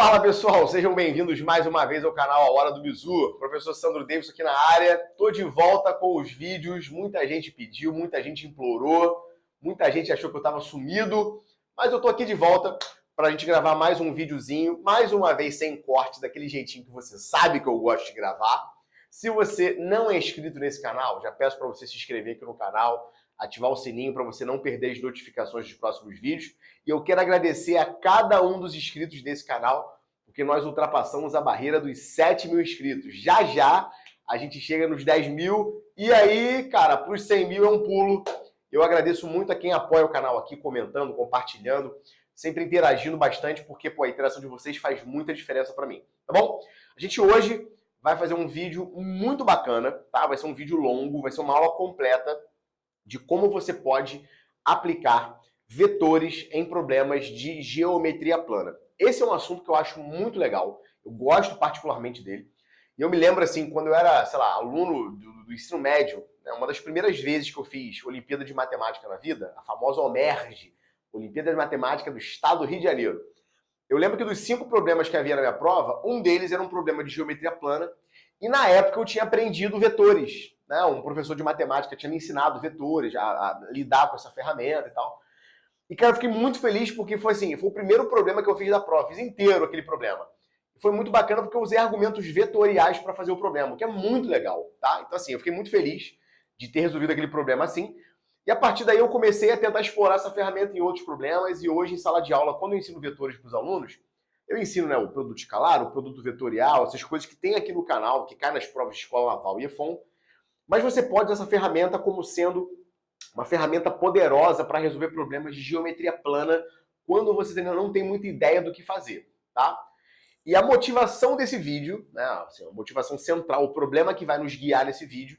Fala pessoal, sejam bem-vindos mais uma vez ao canal A Hora do Bizu. Professor Sandro Davis aqui na área. Tô de volta com os vídeos. Muita gente pediu, muita gente implorou, muita gente achou que eu tava sumido, mas eu tô aqui de volta pra gente gravar mais um videozinho, mais uma vez sem corte, daquele jeitinho que você sabe que eu gosto de gravar. Se você não é inscrito nesse canal, já peço para você se inscrever aqui no canal, ativar o sininho para você não perder as notificações dos próximos vídeos. E eu quero agradecer a cada um dos inscritos desse canal, porque nós ultrapassamos a barreira dos 7 mil inscritos. Já já a gente chega nos 10 mil e aí, cara, para os 100 mil é um pulo. Eu agradeço muito a quem apoia o canal aqui, comentando, compartilhando, sempre interagindo bastante, porque pô, a interação de vocês faz muita diferença para mim, tá bom? A gente hoje vai fazer um vídeo muito bacana, tá? Vai ser um vídeo longo, vai ser uma aula completa de como você pode aplicar vetores em problemas de geometria plana. Esse é um assunto que eu acho muito legal, eu gosto particularmente dele. E eu me lembro, assim, quando eu era, sei lá, aluno do ensino médio, né, uma das primeiras vezes que eu fiz Olimpíada de Matemática na vida, a famosa OMERJ, Olimpíada de Matemática do Estado do Rio de Janeiro. Eu lembro que dos 5 problemas que havia na minha prova, um deles era um problema de geometria plana, e na época eu tinha aprendido vetores, né? Um professor de matemática tinha me ensinado vetores, a lidar com essa ferramenta e tal. E, cara, eu fiquei muito feliz porque foi assim, foi o primeiro problema que eu fiz da prova, fiz inteiro aquele problema. Foi muito bacana porque eu usei argumentos vetoriais para fazer o problema, o que é muito legal, tá? Então, assim, eu fiquei muito feliz de ter resolvido aquele problema assim. E a partir daí eu comecei a tentar explorar essa ferramenta em outros problemas, e hoje em sala de aula, quando eu ensino vetores para os alunos, eu ensino, né, o produto escalar, o produto vetorial, essas coisas que tem aqui no canal, que caem nas provas de escola naval e EFON, mas você pode usar essa ferramenta como sendo uma ferramenta poderosa para resolver problemas de geometria plana quando você ainda não tem muita ideia do que fazer, tá? E a motivação desse vídeo, né, assim, a motivação central, o problema que vai nos guiar nesse vídeo,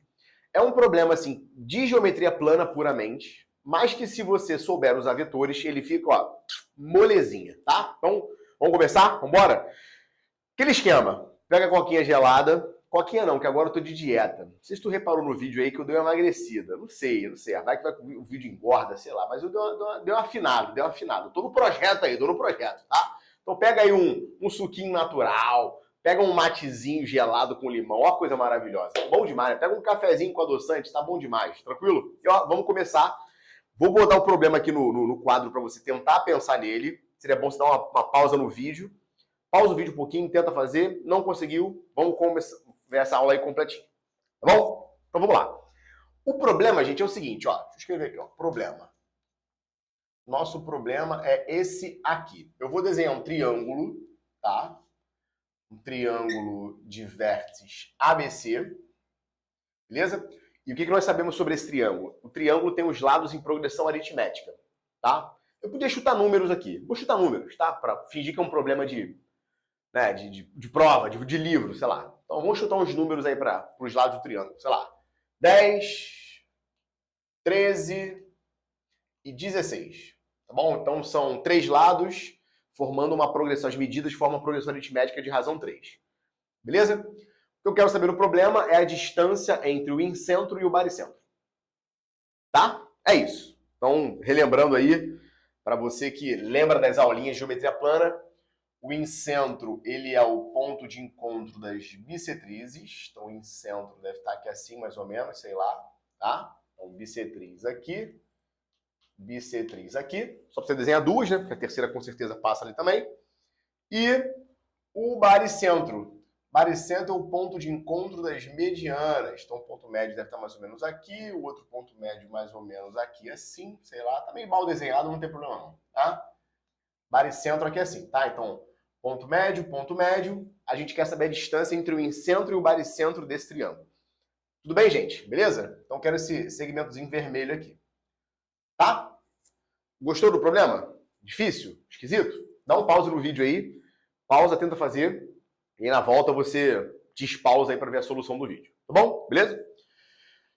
é um problema, assim, de geometria plana puramente, mas que se você souber usar vetores, ele fica, ó, molezinha, tá? Então, vamos começar? Vambora? Aquele esquema, pega a coquinha gelada, coquinha não, que agora eu tô de dieta. Não sei se tu reparou no vídeo aí que eu dei uma emagrecida, não sei, vai que o vídeo engorda, sei lá, mas eu dei uma afinada, Tô no projeto aí, tá? Então pega aí um suquinho natural, pega um matezinho gelado com limão, ó, coisa maravilhosa. Bom demais, né? Pega um cafezinho com adoçante, tá bom demais, tranquilo? E ó, vamos começar. Vou botar o problema aqui no quadro para você tentar pensar nele. Seria bom você dar uma pausa no vídeo. Pausa o vídeo um pouquinho, tenta fazer. Não conseguiu, vamos começar ver essa aula aí completinha. Tá bom? Então vamos lá. O problema, gente, é o seguinte, ó. Deixa eu escrever aqui, ó. Problema. Nosso problema é esse aqui. Eu vou desenhar um triângulo, tá? Um triângulo de vértices ABC, beleza? E o que nós sabemos sobre esse triângulo? O triângulo tem os lados em progressão aritmética, tá? Eu podia chutar números aqui. Vou chutar números, tá? Para fingir que é um problema de prova, de livro, sei lá. Então vamos chutar uns números aí para os lados do triângulo, sei lá. 10, 13 e 16. Tá bom? Então são 3 lados formando uma progressão, as medidas formam uma progressão aritmética de razão 3. Beleza? O que eu quero saber no problema é a distância entre o incentro e o baricentro. Tá? É isso. Então, relembrando aí, para você que lembra das aulinhas de geometria plana, o incentro, ele é o ponto de encontro das bissetrizes. Então, o incentro deve estar aqui assim, mais ou menos, sei lá, tá? Então, bissetriz aqui, bissetriz aqui. Só para você desenhar duas, né? Porque a terceira com certeza passa ali também. E o baricentro. Baricentro é o ponto de encontro das medianas. Então, o ponto médio deve estar mais ou menos aqui, o outro ponto médio mais ou menos aqui, assim, sei lá. Tá meio mal desenhado, não tem problema não, tá? Baricentro aqui assim, tá? Então, ponto médio, a gente quer saber a distância entre o incentro e o baricentro desse triângulo. Tudo bem, gente? Beleza? Então, quero esse segmentozinho vermelho aqui. Tá? Gostou do problema? Difícil? Esquisito? Dá um pause no vídeo aí. Pausa, tenta fazer. E na volta você despausa aí para ver a solução do vídeo. Tá bom? Beleza?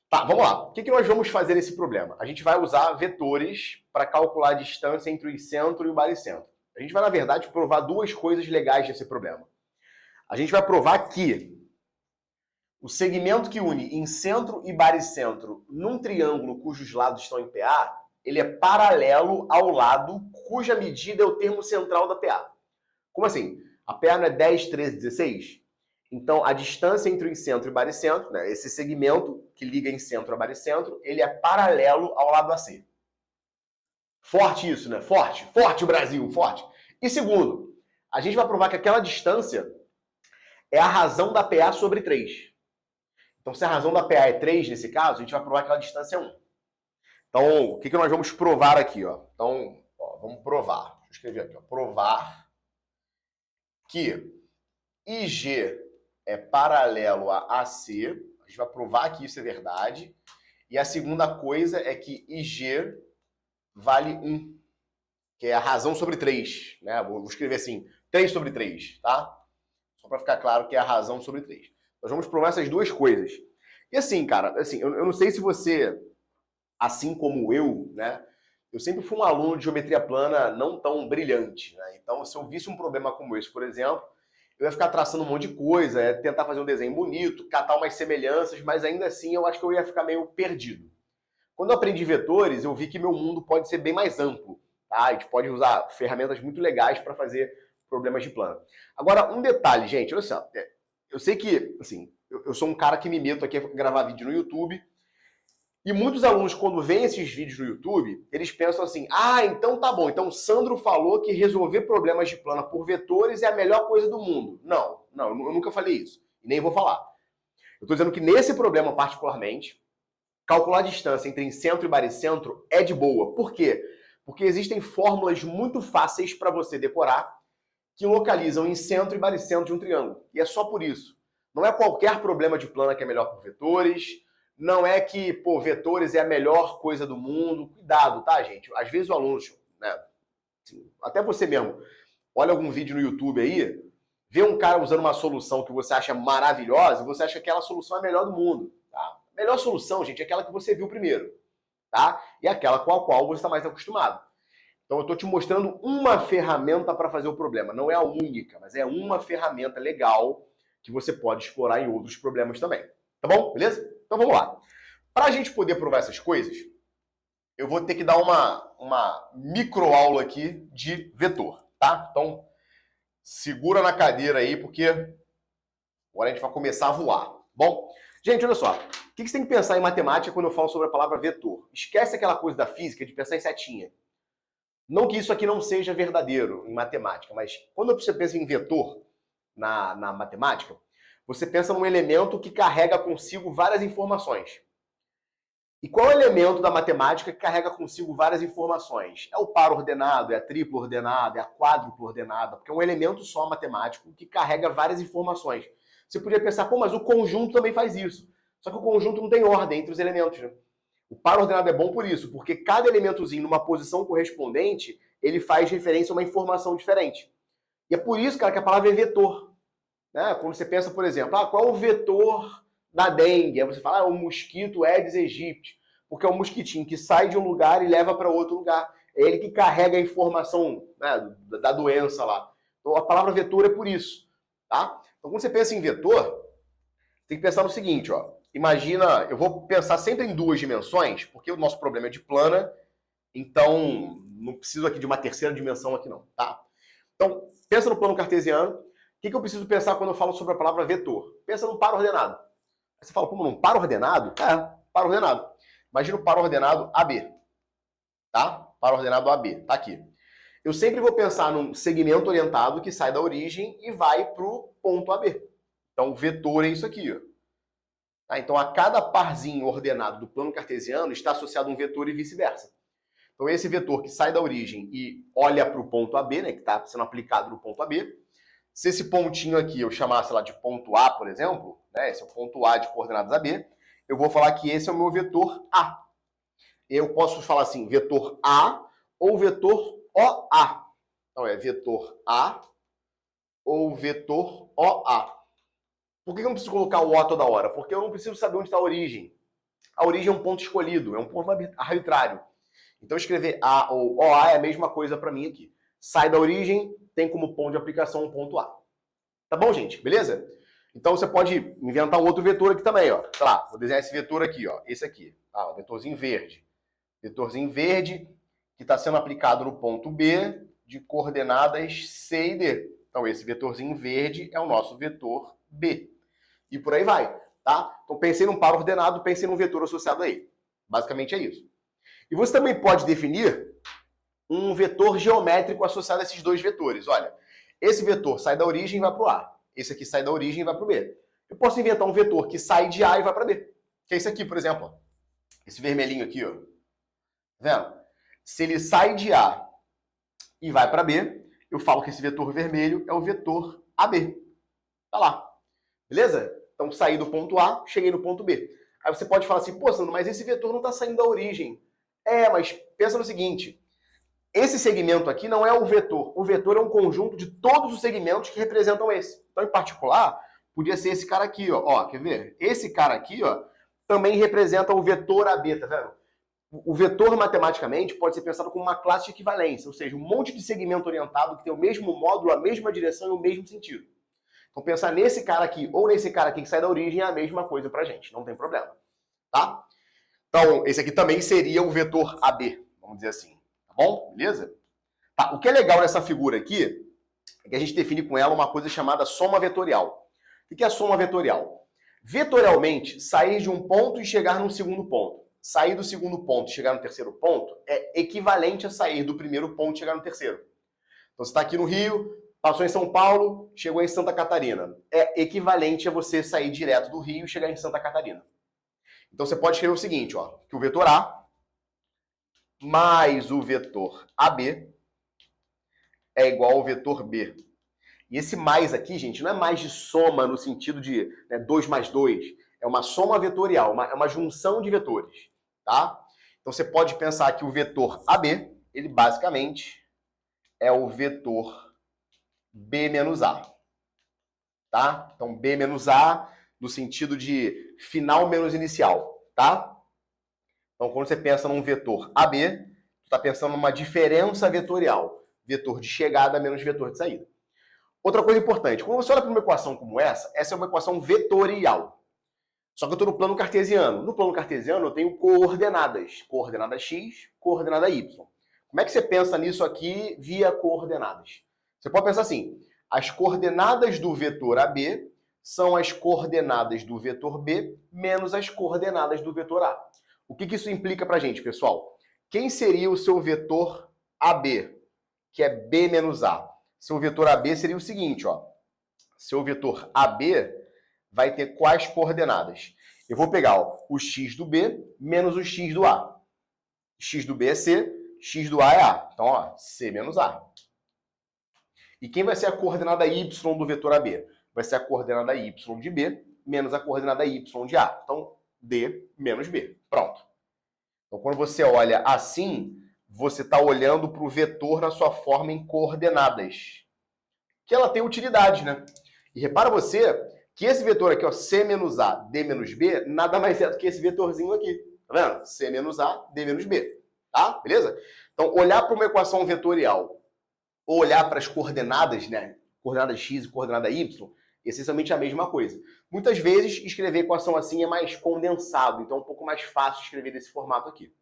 Tá, vamos lá. O que nós vamos fazer nesse problema? A gente vai usar vetores para calcular a distância entre o incentro e o baricentro. A gente vai, na verdade, provar duas coisas legais desse problema. A gente vai provar que o segmento que une incentro e baricentro num triângulo cujos lados estão em PA, ele é paralelo ao lado cuja medida é o termo central da PA. Como assim? A perna é 10, 13, 16. Então, a distância entre o incentro e o baricentro, né, esse segmento que liga incentro a baricentro, ele é paralelo ao lado AC. Forte isso, né? Forte. Forte o Brasil, forte. E segundo, a gente vai provar que aquela distância é a razão da PA sobre 3. Então, se a razão da PA é 3, nesse caso, a gente vai provar que aquela distância é 1. Então, o que nós vamos provar aqui? Ó? Então, vamos provar. Deixa eu escrever aqui. Ó. Provar que IG é paralelo a AC. A gente vai provar que isso é verdade. E a segunda coisa é que IG vale 1, que é a razão sobre 3. Né? Vou escrever assim, 3 sobre 3, tá? Só para ficar claro que é a razão sobre 3. Nós vamos provar essas duas coisas. E assim, cara, assim, eu não sei se você, assim como eu, né? Eu sempre fui um aluno de geometria plana não tão brilhante, né? Então, se eu visse um problema como esse, por exemplo, eu ia ficar traçando um monte de coisa, ia tentar fazer um desenho bonito, catar umas semelhanças, mas ainda assim eu acho que eu ia ficar meio perdido. Quando eu aprendi vetores, eu vi que meu mundo pode ser bem mais amplo, tá? A gente pode usar ferramentas muito legais para fazer problemas de plano. Agora, um detalhe, gente, olha só, eu sei que, assim, eu sou um cara que me meto aqui a gravar vídeo no YouTube, e muitos alunos, quando veem esses vídeos no YouTube, eles pensam assim, então tá bom, então o Sandro falou que resolver problemas de plano por vetores é a melhor coisa do mundo. Não, eu nunca falei isso, e nem vou falar. Eu estou dizendo que nesse problema particularmente, calcular a distância entre incentro e baricentro é de boa. Por quê? Porque existem fórmulas muito fáceis para você decorar que localizam incentro e baricentro de um triângulo. E é só por isso. Não é qualquer problema de plano que é melhor por vetores, não é que, vetores é a melhor coisa do mundo. Cuidado, tá, gente? Às vezes o aluno, né, assim, até você mesmo, olha algum vídeo no YouTube aí, vê um cara usando uma solução que você acha maravilhosa e você acha que aquela solução é a melhor do mundo, tá? A melhor solução, gente, é aquela que você viu primeiro, tá? E aquela com a qual você está mais acostumado. Então eu estou te mostrando uma ferramenta para fazer o problema. Não é a única, mas é uma ferramenta legal que você pode explorar em outros problemas também. Tá bom? Beleza? Então vamos lá. Para a gente poder provar essas coisas, eu vou ter que dar uma microaula aqui de vetor, tá? Então segura na cadeira aí, porque agora a gente vai começar a voar. Bom, gente, olha só. O que você tem que pensar em matemática quando eu falo sobre a palavra vetor? Esquece aquela coisa da física de pensar em setinha. Não que isso aqui não seja verdadeiro em matemática, mas quando você pensa em vetor na matemática, você pensa num elemento que carrega consigo várias informações. E qual é o elemento da matemática que carrega consigo várias informações? É o par ordenado, é a triplo ordenada, é a quádrupla ordenada, porque é um elemento só matemático que carrega várias informações. Você podia pensar, mas o conjunto também faz isso. Só que o conjunto não tem ordem entre os elementos, né? O par ordenado é bom por isso, porque cada elementozinho numa posição correspondente, ele faz referência a uma informação diferente. E é por isso, cara, que a palavra é vetor. Né? Quando você pensa, por exemplo, qual é o vetor da dengue? Aí você fala, o mosquito Aedes aegypti, porque é um mosquitinho que sai de um lugar e leva para outro lugar. É ele que carrega a informação, né, da doença lá. Então a palavra vetor é por isso. Tá? Então quando você pensa em vetor, tem que pensar no seguinte, ó. Imagina, eu vou pensar sempre em duas dimensões, porque o nosso problema é de plana, então não preciso aqui de uma terceira dimensão aqui não, tá? Então, pensa no plano cartesiano. O que eu preciso pensar quando eu falo sobre a palavra vetor? Pensa num par ordenado. Aí você fala, como num par ordenado? Par ordenado. Imagina o par ordenado AB, tá? Par ordenado AB, tá aqui. Eu sempre vou pensar num segmento orientado que sai da origem e vai para o ponto AB. Então, vetor é isso aqui, ó. Tá? Então, a cada parzinho ordenado do plano cartesiano está associado um vetor e vice-versa. Então, esse vetor que sai da origem e olha para o ponto AB, né, que está sendo aplicado no ponto AB, se esse pontinho aqui eu chamasse lá de ponto A, por exemplo, né, esse é o ponto A de coordenadas AB, eu vou falar que esse é o meu vetor A. Eu posso falar assim, vetor A ou vetor OA. Então, é vetor A ou vetor OA. Por que eu não preciso colocar o O toda hora? Porque eu não preciso saber onde está a origem. A origem é um ponto escolhido, é um ponto arbitrário. Então, escrever A ou OA é a mesma coisa para mim aqui. Sai da origem, tem como ponto de aplicação um ponto A. Tá bom, gente? Beleza? Então, você pode inventar um outro vetor aqui também, ó. Sei lá, vou desenhar esse vetor aqui, ó. Esse aqui. O vetorzinho verde. Vetorzinho verde que está sendo aplicado no ponto B de coordenadas C e D. Então, esse vetorzinho verde é o nosso vetor B. E por aí vai, tá? Então, pensei num par ordenado, pensei num vetor associado a ele. Basicamente é isso. E você também pode definir um vetor geométrico associado a esses dois vetores. Olha, esse vetor sai da origem e vai para o A. Esse aqui sai da origem e vai para o B. Eu posso inventar um vetor que sai de A e vai para B. Que é esse aqui, por exemplo. Esse vermelhinho aqui, ó. Tá vendo? Se ele sai de A e vai para B, eu falo que esse vetor vermelho é o vetor AB. Tá lá. Beleza? Então, saí do ponto A, cheguei no ponto B. Aí você pode falar assim, pô, Sandro, mas esse vetor não está saindo da origem. Mas pensa no seguinte, esse segmento aqui não é o vetor. O vetor é um conjunto de todos os segmentos que representam esse. Então, em particular, podia ser esse cara aqui, ó. Quer ver? Esse cara aqui, ó, também representa o vetor AB, tá vendo? O vetor, matematicamente, pode ser pensado como uma classe de equivalência, ou seja, um monte de segmento orientado que tem o mesmo módulo, a mesma direção e o mesmo sentido. Então, pensar nesse cara aqui ou nesse cara aqui que sai da origem é a mesma coisa pra gente, não tem problema, tá? Então, esse aqui também seria o vetor AB, vamos dizer assim, tá bom? Beleza? Tá, o que é legal nessa figura aqui é que a gente define com ela uma coisa chamada soma vetorial. O que é a soma vetorial? Vetorialmente, sair de um ponto e chegar num segundo ponto. Sair do segundo ponto e chegar no terceiro ponto é equivalente a sair do primeiro ponto e chegar no terceiro. Então, você está aqui no Rio, passou em São Paulo, chegou em Santa Catarina. É equivalente a você sair direto do Rio e chegar em Santa Catarina. Então, você pode escrever o seguinte, ó, que o vetor A mais o vetor AB é igual ao vetor B. E esse mais aqui, gente, não é mais de soma no sentido de 2 mais 2. É uma soma vetorial, é uma junção de vetores, tá? Então, você pode pensar que o vetor AB, ele basicamente é o vetor B menos A, tá? Então, B menos A no sentido de final menos inicial, tá? Então, quando você pensa num vetor AB, você está pensando numa diferença vetorial. Vetor de chegada menos vetor de saída. Outra coisa importante, quando você olha para uma equação como essa é uma equação vetorial. Só que eu estou no plano cartesiano. No plano cartesiano eu tenho coordenadas. Coordenada x, coordenada y. Como é que você pensa nisso aqui via coordenadas? Você pode pensar assim, as coordenadas do vetor AB são as coordenadas do vetor B menos as coordenadas do vetor A. O que isso implica para a gente, pessoal? Quem seria o seu vetor AB, que é B menos A? Seu vetor AB seria o seguinte, ó. Seu vetor AB vai ter quais coordenadas? Eu vou pegar o x do B menos o x do A. X do B é C, x do A é A. Então, ó, C menos A. E quem vai ser a coordenada y do vetor AB? Vai ser a coordenada y de B menos a coordenada y de A. Então, D menos B. Pronto. Então, quando você olha assim, você está olhando para o vetor na sua forma em coordenadas. Que ela tem utilidade, né? E repara você que esse vetor aqui, ó, C menos A, D menos B, nada mais é do que esse vetorzinho aqui. Tá vendo? C menos A, D menos B. Tá? Beleza? Então, olhar para uma equação vetorial ou olhar para as coordenadas, né? Coordenada x e coordenada y, essencialmente a mesma coisa. Muitas vezes, escrever equação assim é mais condensado, então é um pouco mais fácil escrever desse formato aqui.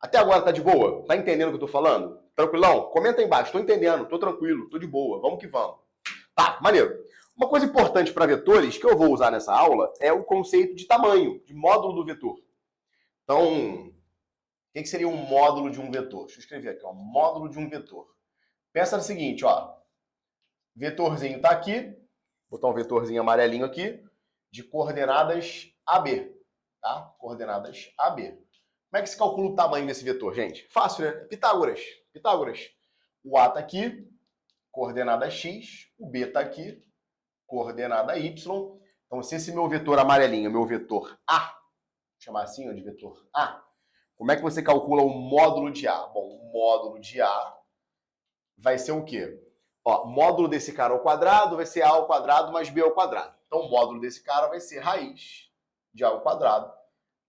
Até agora tá de boa? Tá entendendo o que eu tô falando? Tranquilão? Comenta aí embaixo. Tô entendendo, tô tranquilo, tô de boa. Vamos que vamos. Tá, maneiro. Uma coisa importante para vetores que eu vou usar nessa aula é o conceito de tamanho, de módulo do vetor. Então, o que seria um módulo de um vetor? Deixa eu escrever aqui, ó. Módulo de um vetor. Pensa no seguinte, ó. Vetorzinho tá aqui. Vou botar um vetorzinho amarelinho aqui, de coordenadas AB. Tá? Coordenadas AB. Como é que se calcula o tamanho desse vetor, gente? Fácil, né? Pitágoras. Pitágoras. O A está aqui, coordenada x. O B está aqui, coordenada y. Então, se esse meu vetor amarelinho é meu vetor A, vou chamar assim, ó, de vetor A, como é que você calcula o módulo de A? Bom, o módulo de A vai ser o quê? Ó, módulo desse cara ao quadrado vai ser A ao quadrado mais B ao quadrado. Então, o módulo desse cara vai ser raiz de A ao quadrado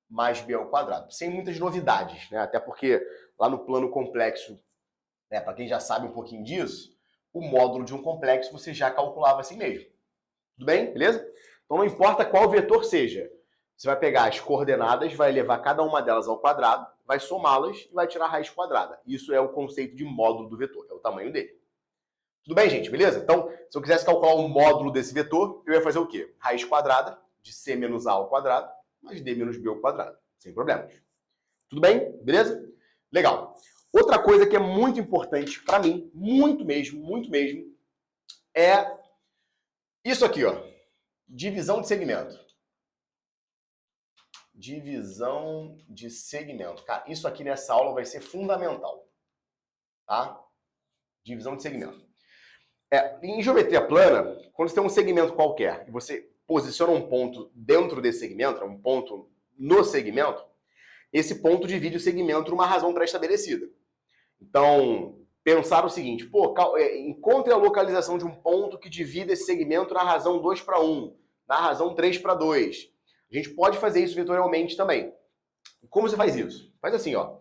mais B ao quadrado. Sem muitas novidades, né? Até porque lá no plano complexo, né, para quem já sabe um pouquinho disso, o módulo de um complexo você já calculava assim mesmo. Tudo bem? Beleza? Então não importa qual vetor seja. Você vai pegar as coordenadas, vai levar cada uma delas ao quadrado, vai somá-las e vai tirar a raiz quadrada. Isso é o conceito de módulo do vetor, é o tamanho dele. Tudo bem, gente? Beleza? Então, se eu quisesse calcular o módulo desse vetor, eu ia fazer o quê? Raiz quadrada de c menos a ao quadrado mais d menos b ao quadrado. Sem problemas. Tudo bem? Beleza? Legal. Outra coisa que é muito importante para mim, muito mesmo, é isso aqui, ó. Divisão de segmento. Divisão de segmento. Cara, isso aqui nessa aula vai ser fundamental. Tá? Divisão de segmento. Em geometria plana, quando você tem um segmento qualquer e você posiciona um ponto dentro desse segmento, um ponto no segmento, esse ponto divide o segmento numa razão pré-estabelecida. Então, pensar o seguinte, encontre a localização de um ponto que divida esse segmento na razão 2:1, na razão 3:2. A gente pode fazer isso vetorialmente também. Como você faz isso? Faz assim, ó.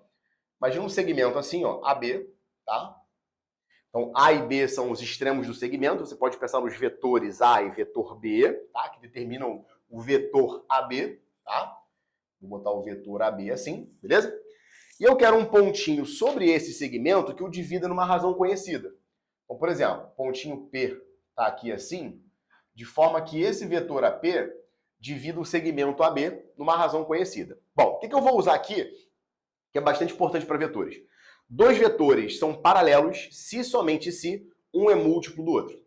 Imagina um segmento assim, ó, AB, tá? Então, A e B são os extremos do segmento. Você pode pensar nos vetores A e vetor B, tá? Que determinam o vetor AB, tá? Vou botar o vetor AB assim, beleza? E eu quero um pontinho sobre esse segmento que eu divida numa razão conhecida. Então, por exemplo, pontinho P tá aqui assim, de forma que esse vetor AP divida o segmento AB numa razão conhecida. Bom, o que eu vou usar aqui, que é bastante importante para vetores? Dois vetores são paralelos se somente se um é múltiplo do outro.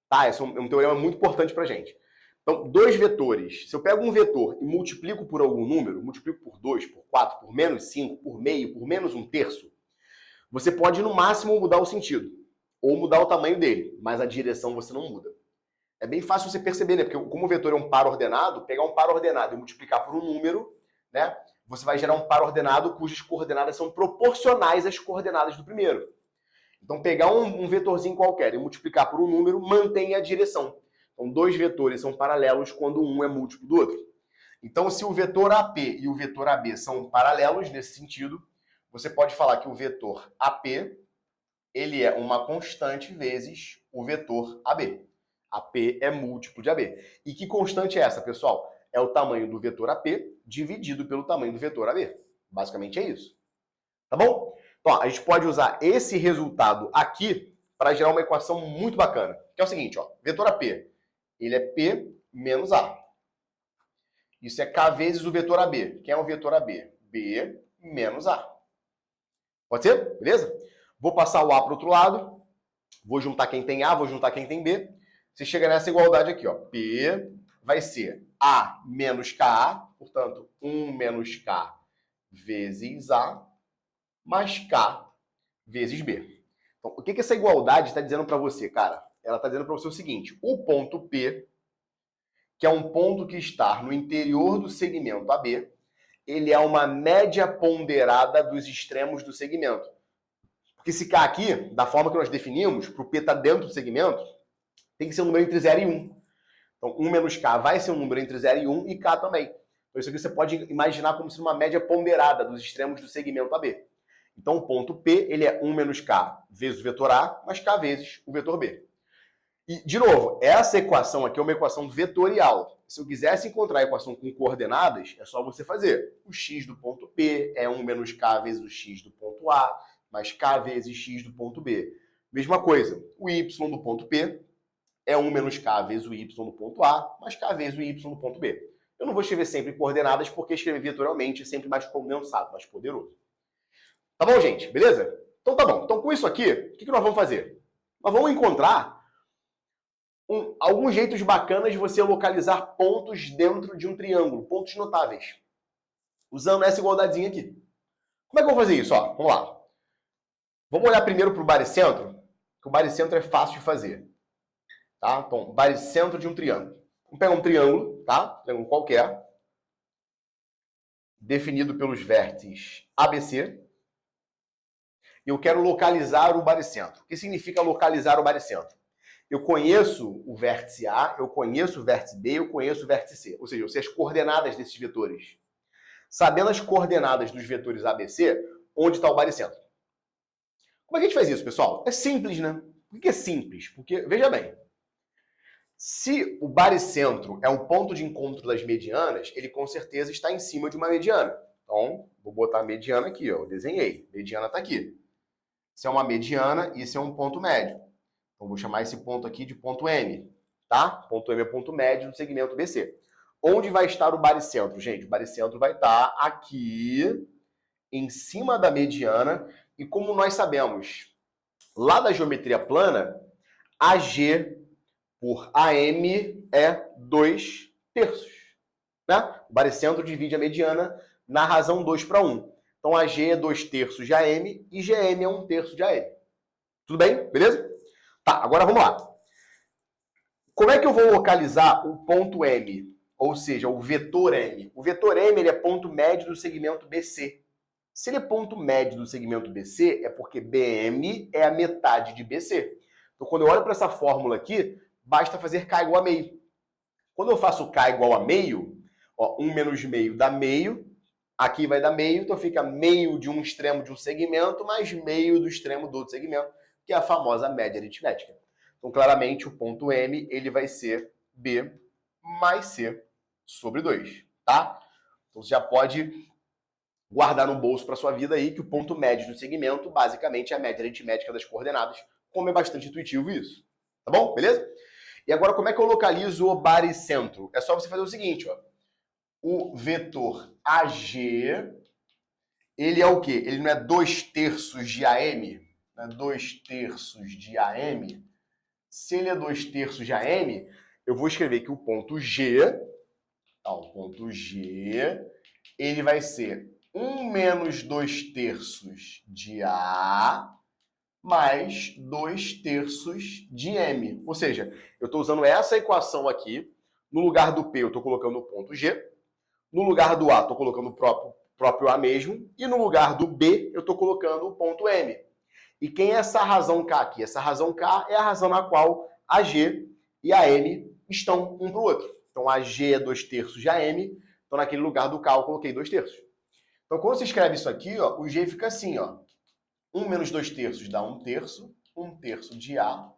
Tá? Esse é um teorema muito importante para a gente. Então, dois vetores, se eu pego um vetor e multiplico por algum número, multiplico por 2, por 4, por menos 5, por meio, por menos 1/3, você pode, no máximo, mudar o sentido. Ou mudar o tamanho dele, mas a direção você não muda. É bem fácil você perceber, né? Porque como o vetor é um par ordenado, pegar um par ordenado e multiplicar por um número, né? Você vai gerar um par ordenado cujas coordenadas são proporcionais às coordenadas do primeiro. Então, pegar um vetorzinho qualquer e multiplicar por um número mantém a direção. Então, dois vetores são paralelos quando um é múltiplo do outro. Então, se o vetor AP e o vetor AB são paralelos nesse sentido, você pode falar que o vetor AP ele é uma constante vezes o vetor AB. AP é múltiplo de AB. E que constante é essa, pessoal? É o tamanho do vetor AP dividido pelo tamanho do vetor AB. Basicamente é isso. Tá bom? Então, a gente pode usar esse resultado aqui para gerar uma equação muito bacana. Que é o seguinte, ó, vetor AP, ele é P menos A. Isso é K vezes o vetor AB. Quem é o vetor AB? B menos A. Pode ser? Beleza? Vou passar o A para o outro lado. Vou juntar quem tem A, vou juntar quem tem B. Você chega nessa igualdade aqui, ó. P vai ser A menos KA, portanto, 1 menos K vezes A, mais K vezes B. Então, o que essa igualdade está dizendo para você, cara? Ela está dizendo para você o seguinte, o ponto P, que é um ponto que está no interior do segmento AB, ele é uma média ponderada dos extremos do segmento. Porque esse K aqui, da forma que nós definimos, para o P estar dentro do segmento, tem que ser um número entre 0 e 1. Então, 1 menos K vai ser um número entre 0 e 1 e K também. Então, isso aqui você pode imaginar como sendo uma média ponderada dos extremos do segmento AB. Então, o ponto P, ele é 1 menos K vezes o vetor A, mais K vezes o vetor B. E, de novo, essa equação aqui é uma equação vetorial. Se eu quisesse encontrar a equação com coordenadas, é só você fazer. O x do ponto P é 1 menos K vezes o x do ponto A, mais K vezes x do ponto B. Mesma coisa, o y do ponto P é 1 menos K vezes o y do ponto A, mais K vezes o y do ponto B. Eu não vou escrever sempre coordenadas, porque escrever vetorialmente é sempre mais condensado, mais poderoso. Tá bom, gente? Beleza? Então tá bom. Então com isso aqui, o que nós vamos fazer? Nós vamos encontrar alguns jeitos bacanas de você localizar pontos dentro de um triângulo, pontos notáveis, usando essa igualdadezinha aqui. Como é que eu vou fazer isso? Ó, vamos lá. Vamos olhar primeiro para o baricentro, que o baricentro é fácil de fazer. Tá? Então, baricentro de um triângulo. Vamos pegar um triângulo, tá? Triângulo qualquer, definido pelos vértices ABC. E eu quero localizar o baricentro. O que significa localizar o baricentro? Eu conheço o vértice A, eu conheço o vértice B, eu conheço o vértice C. Ou seja, eu sei as coordenadas desses vetores. Sabendo as coordenadas dos vetores ABC, onde está o baricentro. Como é que a gente faz isso, pessoal? É simples, né? Por que é simples? Porque, veja bem, se o baricentro é um ponto de encontro das medianas, ele com certeza está em cima de uma mediana. Então, vou botar a mediana aqui, ó. Eu desenhei. Mediana está aqui. Isso é uma mediana e isso é um ponto médio. Então, vou chamar esse ponto aqui de ponto M, tá? Ponto M é ponto médio do segmento BC. Onde vai estar o baricentro, gente? O baricentro vai estar aqui, em cima da mediana. E como nós sabemos, lá da geometria plana, AG por AM é 2 terços. Né? O baricentro divide a mediana na razão 2/1. Então, AG é 2 terços de AM e GM é 1 terço de AM. Tudo bem? Beleza? Tá, agora vamos lá. Como é que eu vou localizar o ponto M? Ou seja, o vetor M. O vetor M ele é ponto médio do segmento BC. Se ele é ponto médio do segmento BC, é porque BM é a metade de BC. Então, quando eu olho para essa fórmula aqui, basta fazer K igual a meio. Quando eu faço K igual a meio, 1 menos meio dá meio, aqui vai dar meio, então fica meio de um extremo de um segmento mais meio do extremo do outro segmento, que é a famosa média aritmética. Então, claramente, o ponto M ele vai ser B mais C sobre 2, tá? Então, você já pode guardar no bolso para sua vida aí que o ponto médio do segmento, basicamente, é a média aritmética das coordenadas, como é bastante intuitivo isso. Tá bom? Beleza? E agora, como é que eu localizo o baricentro? É só você fazer o seguinte, ó. O vetor AG, ele é o quê? Ele não é 2 terços de AM? Não é 2 terços de AM? Se ele é 2 terços de AM, eu vou escrever que o ponto G, o ponto G, ele vai ser 1 menos 2 terços de A mais 2 terços de M. Ou seja, eu estou usando essa equação aqui. No lugar do P, eu estou colocando o ponto G. No lugar do A, estou colocando o próprio A mesmo. E no lugar do B, eu estou colocando o ponto M. E quem é essa razão K aqui? Essa razão K é a razão na qual a G e a M estão um para o outro. Então, a G é 2 terços de AM. Então, naquele lugar do K, eu coloquei 2 terços. Então, quando você escreve isso aqui, ó, o G fica assim, ó. 1 menos 2 terços dá 1 terço. 1 terço de A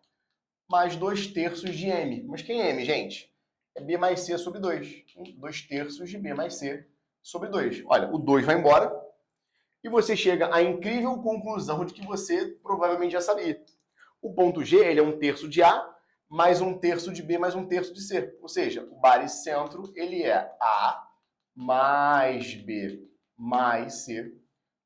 mais 2 terços de M. Mas quem é M, gente? É B mais C sobre 2. 2 terços de B mais C sobre 2. Olha, o 2 vai embora e você chega à incrível conclusão de que você provavelmente já sabia. O ponto G ele é 1 terço de A mais 1 terço de B mais 1 terço de C. Ou seja, o baricentro ele é A mais B mais C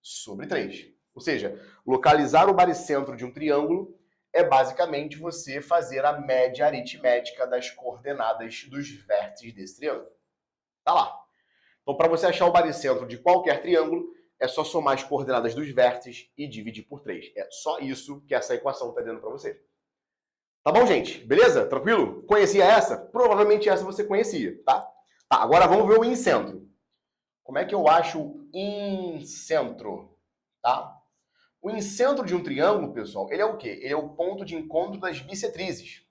sobre 3. Ou seja, localizar o baricentro de um triângulo é basicamente você fazer a média aritmética das coordenadas dos vértices desse triângulo. Tá lá. Então, para você achar o baricentro de qualquer triângulo, é só somar as coordenadas dos vértices e dividir por 3. É só isso que essa equação está dando para você. Tá bom, gente? Beleza? Tranquilo? Conhecia essa? Provavelmente essa você conhecia, tá? Tá, agora vamos ver o incentro. Como é que eu acho o incentro? Tá? O incentro de um triângulo, pessoal, ele é o quê? Ele é o ponto de encontro das bissetrizes.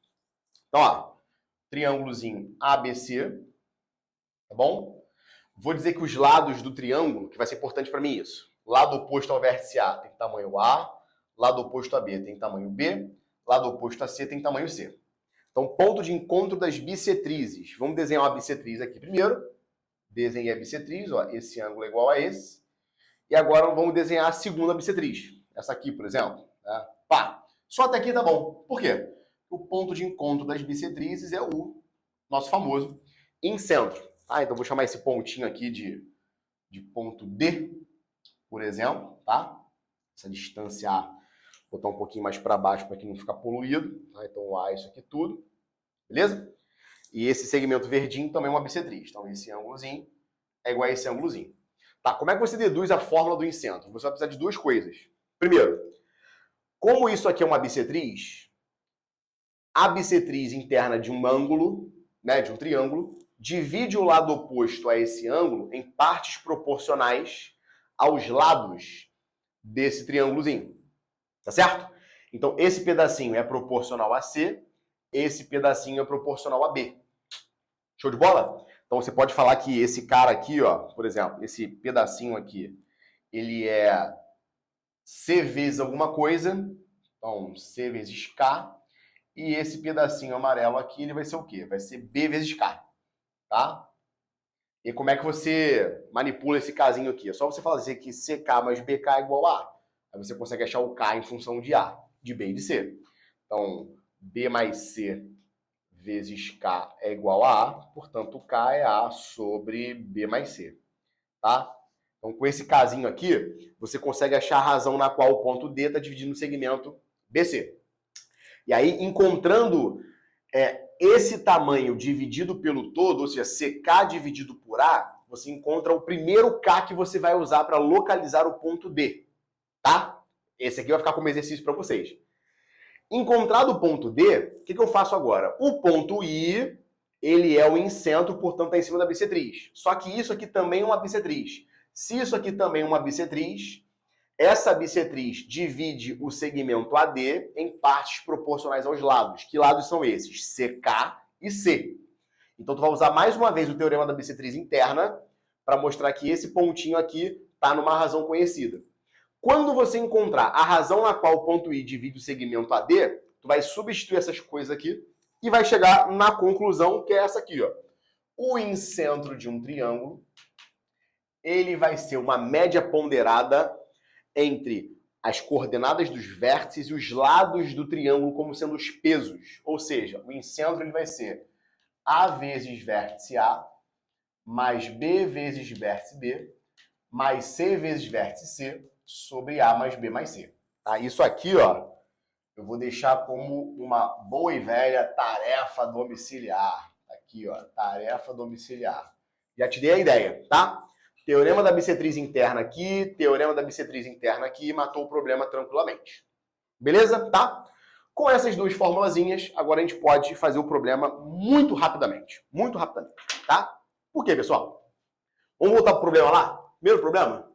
Então, ó, triângulozinho ABC, tá bom? Vou dizer que os lados do triângulo, que vai ser importante para mim isso. Lado oposto ao vértice A tem tamanho A, lado oposto a B tem tamanho B, lado oposto a C tem tamanho C. Então, ponto de encontro das bissetrizes. Vamos desenhar uma bissetriz aqui primeiro. Desenhei a bissetriz, ó, esse ângulo é igual a esse. E agora vamos desenhar a segunda bissetriz. Essa aqui, por exemplo. Tá? Pá, só até aqui tá bom. Por quê? O ponto de encontro das bissetrizes é o nosso famoso incentro. Então vou chamar esse pontinho aqui de ponto D, por exemplo. Tá? Essa distância A, botar um pouquinho mais para baixo para que não ficar poluído. Tá? Então A, isso aqui tudo. Beleza? E esse segmento verdinho também é uma bissetriz. Então esse ângulozinho é igual a esse ângulozinho. Tá, como é que você deduz a fórmula do incentro? Você vai precisar de duas coisas. Primeiro, como isso aqui é uma bissetriz, a bissetriz interna de um ângulo, né, de um triângulo, divide o lado oposto a esse ângulo em partes proporcionais aos lados desse triângulozinho. Tá certo? Então, esse pedacinho é proporcional a C, esse pedacinho é proporcional a B. Show de bola? Então, você pode falar que esse cara aqui, ó, por exemplo, esse pedacinho aqui, ele é C vezes alguma coisa, então C vezes K, e esse pedacinho amarelo aqui, ele vai ser o quê? Vai ser B vezes K, tá? E como é que você manipula esse Kzinho aqui? É só você fazer que CK mais BK é igual a A. Aí você consegue achar o K em função de A, de B e de C. Então, B mais C vezes K é igual a A, portanto, K é A sobre B mais C, tá? Então, com esse casinho aqui, você consegue achar a razão na qual o ponto D está dividindo o segmento BC. E aí, encontrando esse tamanho dividido pelo todo, ou seja, CK dividido por A, você encontra o primeiro K que você vai usar para localizar o ponto D, tá? Esse aqui vai ficar como exercício para vocês. Encontrado o ponto D, o que eu faço agora? O ponto I, ele é o incentro, portanto, está em cima da bissetriz. Só que isso aqui também é uma bissetriz. Se isso aqui também é uma bissetriz, essa bissetriz divide o segmento AD em partes proporcionais aos lados. Que lados são esses? CK e C. Então, tu vai usar mais uma vez o teorema da bissetriz interna para mostrar que esse pontinho aqui está numa razão conhecida. Quando você encontrar a razão na qual o ponto I divide o segmento AD, tu vai substituir essas coisas aqui e vai chegar na conclusão, que é essa aqui, ó. O incentro de um triângulo, ele vai ser uma média ponderada entre as coordenadas dos vértices e os lados do triângulo como sendo os pesos. Ou seja, o incentro ele vai ser A vezes vértice A, mais B vezes vértice B, mais C vezes vértice C, sobre A mais B mais C. Tá? Isso aqui, ó, eu vou deixar como uma boa e velha tarefa domiciliar. Aqui, ó, tarefa domiciliar. Já te dei a ideia, tá? Teorema da bissetriz interna aqui, teorema da bissetriz interna aqui, matou o problema tranquilamente. Beleza? Tá? Com essas duas formulazinhas, agora a gente pode fazer o problema muito rapidamente. Muito rapidamente, tá? Por quê, pessoal? Vamos voltar pro problema lá? Primeiro problema?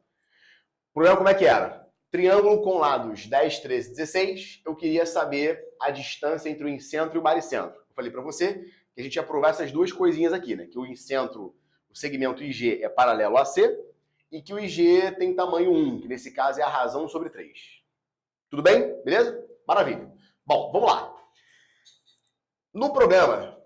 O problema como é que era? Triângulo com lados 10, 13, 16. Eu queria saber a distância entre o incentro e o baricentro. Eu falei para você que a gente ia provar essas duas coisinhas aqui, né? Que o incentro, o segmento IG é paralelo a C e que o IG tem tamanho 1, que nesse caso é a razão sobre 3. Tudo bem? Beleza? Maravilha. Bom, vamos lá. No problema.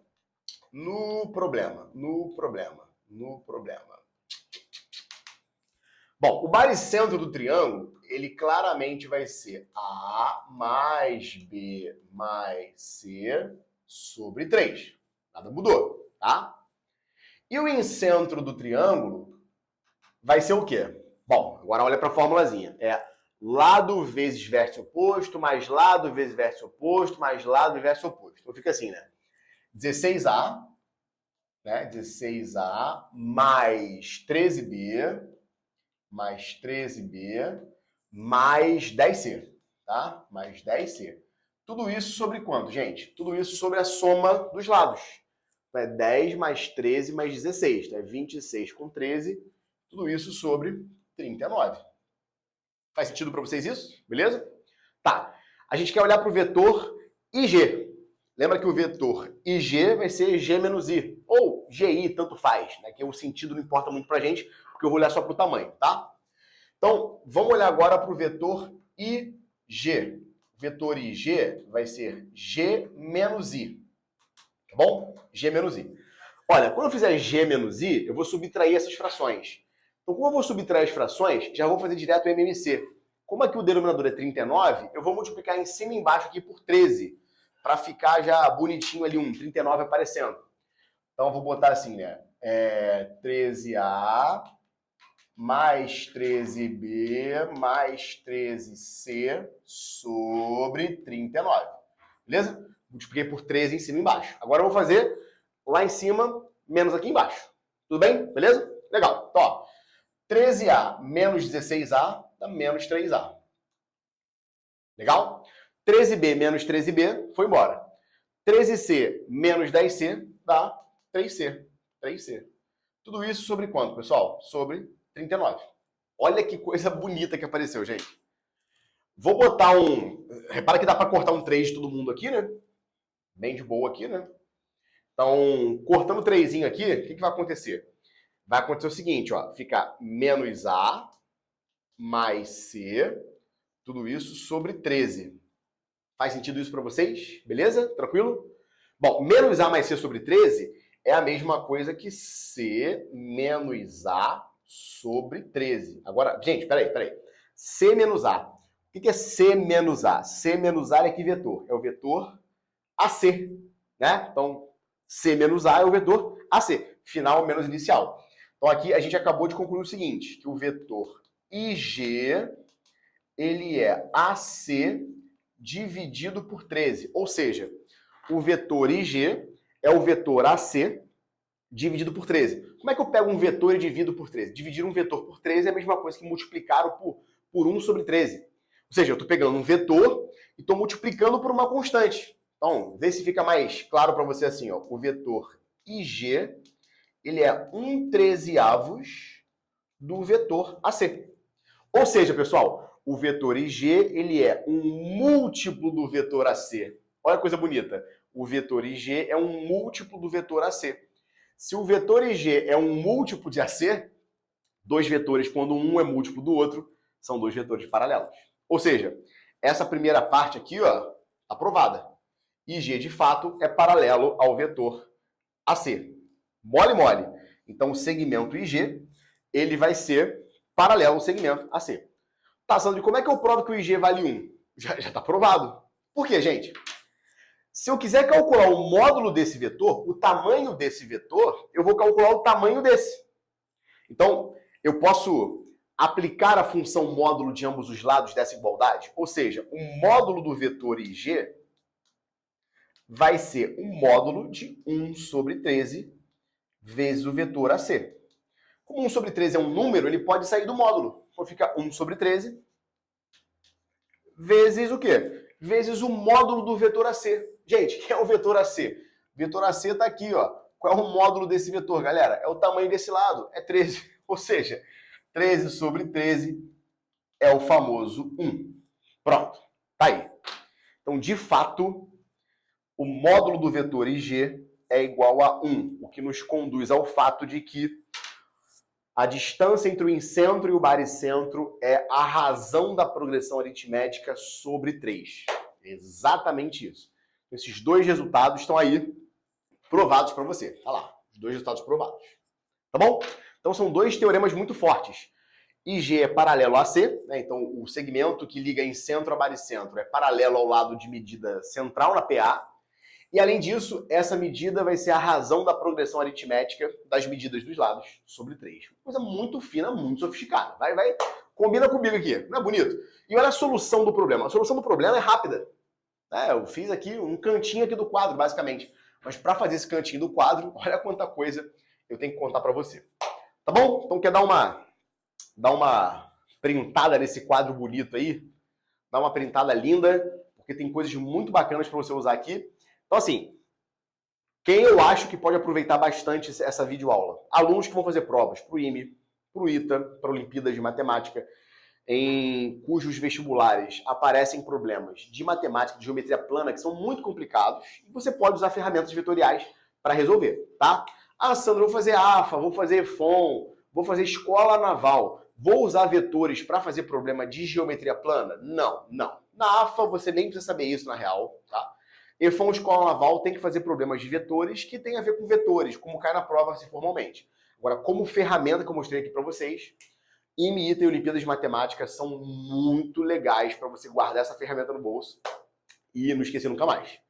Bom, o baricentro do triângulo, ele claramente vai ser A mais B mais C sobre 3. Nada mudou, tá? E o incentro do triângulo vai ser o quê? Bom, agora olha para a formulazinha. É lado vezes vértice oposto, mais lado vezes vértice oposto, mais lado vezes vértice oposto. Então fica assim, né? 16A, né? 16A mais 13B, mais 13B, mais 10C, tá? Mais 10C. Tudo isso sobre quanto, gente? Tudo isso sobre a soma dos lados. É 10 mais 13 mais 16, tá? É 26 com 13, tudo isso sobre 39. Faz sentido para vocês isso? Beleza? Tá. A gente quer olhar para o vetor IG. Lembra que o vetor IG vai ser G menos I, ou GI, tanto faz, né? Que o sentido não importa muito para a gente, porque eu vou olhar só para o tamanho, tá? Então, vamos olhar agora para o vetor IG. O vetor IG vai ser G menos I. Tá bom? G menos I. Olha, quando eu fizer G menos I, eu vou subtrair essas frações. Então, como eu vou subtrair as frações, já vou fazer direto o MMC. Como aqui o denominador é 39, eu vou multiplicar em cima e embaixo aqui por 13, para ficar já bonitinho ali 39 aparecendo. Então, eu vou botar assim, né? 13A mais 13B mais 13C sobre 39. Beleza? Multipliquei por 13 em cima e embaixo. Agora eu vou fazer lá em cima, menos aqui embaixo. Tudo bem? Beleza? Legal. Então, ó, 13A menos 16A dá menos 3A. Legal? 13B menos 13B foi embora. 13C menos 10C dá 3C. 3C. Tudo isso sobre quanto, pessoal? Sobre 39. Olha que coisa bonita que apareceu, gente. Vou botar um... Repara que dá para cortar um 3 de todo mundo aqui, né? Bem de boa aqui, né? Então, cortando o 3zinho aqui, o que vai acontecer? Vai acontecer o seguinte, ó. Fica menos A mais C, tudo isso sobre 13. Faz sentido isso para vocês? Beleza? Tranquilo? Bom, menos A mais C sobre 13 é a mesma coisa que C menos A sobre 13. Agora, gente, peraí. C menos A. O que é C menos A? C menos A é que vetor? É o vetor AC, né? Então, C menos A é o vetor AC, final menos inicial. Então, aqui a gente acabou de concluir o seguinte, que o vetor IG, ele é AC dividido por 13. Ou seja, o vetor IG é o vetor AC dividido por 13. Como é que eu pego um vetor e divido por 13? Dividir um vetor por 13 é a mesma coisa que multiplicar por 1 sobre 13. Ou seja, eu estou pegando um vetor e estou multiplicando por uma constante. Então, vê se fica mais claro para você assim, ó. O vetor IG, ele é 1/13 do vetor AC. Ou seja, pessoal, o vetor IG, ele é um múltiplo do vetor AC. Olha que coisa bonita. O vetor IG é um múltiplo do vetor AC. Se o vetor IG é um múltiplo de AC, dois vetores, quando um é múltiplo do outro, são dois vetores paralelos. Ou seja, essa primeira parte aqui, ó, aprovada. IG, de fato, é paralelo ao vetor AC. Mole, mole. Então, o segmento IG, ele vai ser paralelo ao segmento AC. Tá, Sandro, como é que eu provo que o IG vale 1? Já está provado. Por quê, gente? Se eu quiser calcular o módulo desse vetor, o tamanho desse vetor, eu vou calcular o tamanho desse. Então, eu posso aplicar a função módulo de ambos os lados dessa igualdade? Ou seja, o módulo do vetor IG vai ser um módulo de 1 sobre 13 vezes o vetor AC. Como 1 sobre 13 é um número, ele pode sair do módulo. Então fica 1 sobre 13 vezes o quê? Vezes o módulo do vetor AC. Gente, o que é o vetor AC? O vetor AC está aqui, ó. Qual é o módulo desse vetor, galera? É o tamanho desse lado, é 13. Ou seja, 13 sobre 13 é o famoso 1. Pronto, tá aí. Então, de fato, o módulo do vetor IG é igual a 1, o que nos conduz ao fato de que a distância entre o incentro e o baricentro é a razão da progressão aritmética sobre 3. Exatamente isso. Esses dois resultados estão aí provados para você. Tá lá, os dois resultados provados. Tá bom? Então são dois teoremas muito fortes. IG é paralelo a AC, né? Então o segmento que liga incentro a baricentro é paralelo ao lado de medida central na PA. E além disso, essa medida vai ser a razão da progressão aritmética das medidas dos lados sobre 3. Coisa muito fina, muito sofisticada. Vai, combina comigo aqui. Não é bonito? E olha a solução do problema. A solução do problema é rápida. Eu fiz aqui um cantinho aqui do quadro, basicamente. Mas para fazer esse cantinho do quadro, olha quanta coisa eu tenho que contar para você. Tá bom? Então quer dar uma printada nesse quadro bonito aí? Dá uma printada linda, porque tem coisas muito bacanas para você usar aqui. Então, assim, quem eu acho que pode aproveitar bastante essa videoaula? Alunos que vão fazer provas para o IME, para o ITA, para a Olimpíada de Matemática, em cujos vestibulares aparecem problemas de matemática, de geometria plana, que são muito complicados, e você pode usar ferramentas vetoriais para resolver, tá? Ah, Sandro, vou fazer AFA, vou fazer EFON, vou fazer escola naval, vou usar vetores para fazer problema de geometria plana? Não. Na AFA você nem precisa saber isso na real, tá? EFON Escola Naval tem que fazer problemas de vetores que tem a ver com vetores, como cai na prova assim, formalmente. Agora, como ferramenta que eu mostrei aqui para vocês, IME, ITA e Olimpíadas de Matemática são muito legais para você guardar essa ferramenta no bolso e não esquecer nunca mais.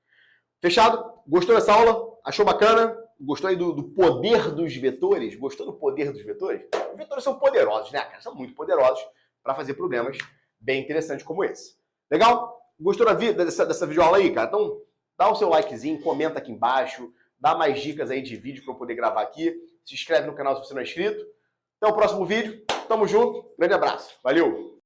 Fechado? Gostou dessa aula? Achou bacana? Gostou aí do poder dos vetores? Gostou do poder dos vetores? Os vetores são poderosos, né, cara? São muito poderosos para fazer problemas bem interessantes como esse. Legal? Gostou dessa videoaula aí, cara? Então, dá o seu likezinho, comenta aqui embaixo, dá mais dicas aí de vídeo para eu poder gravar aqui. Se inscreve no canal se você não é inscrito. Até o próximo vídeo. Tamo junto. Grande abraço. Valeu!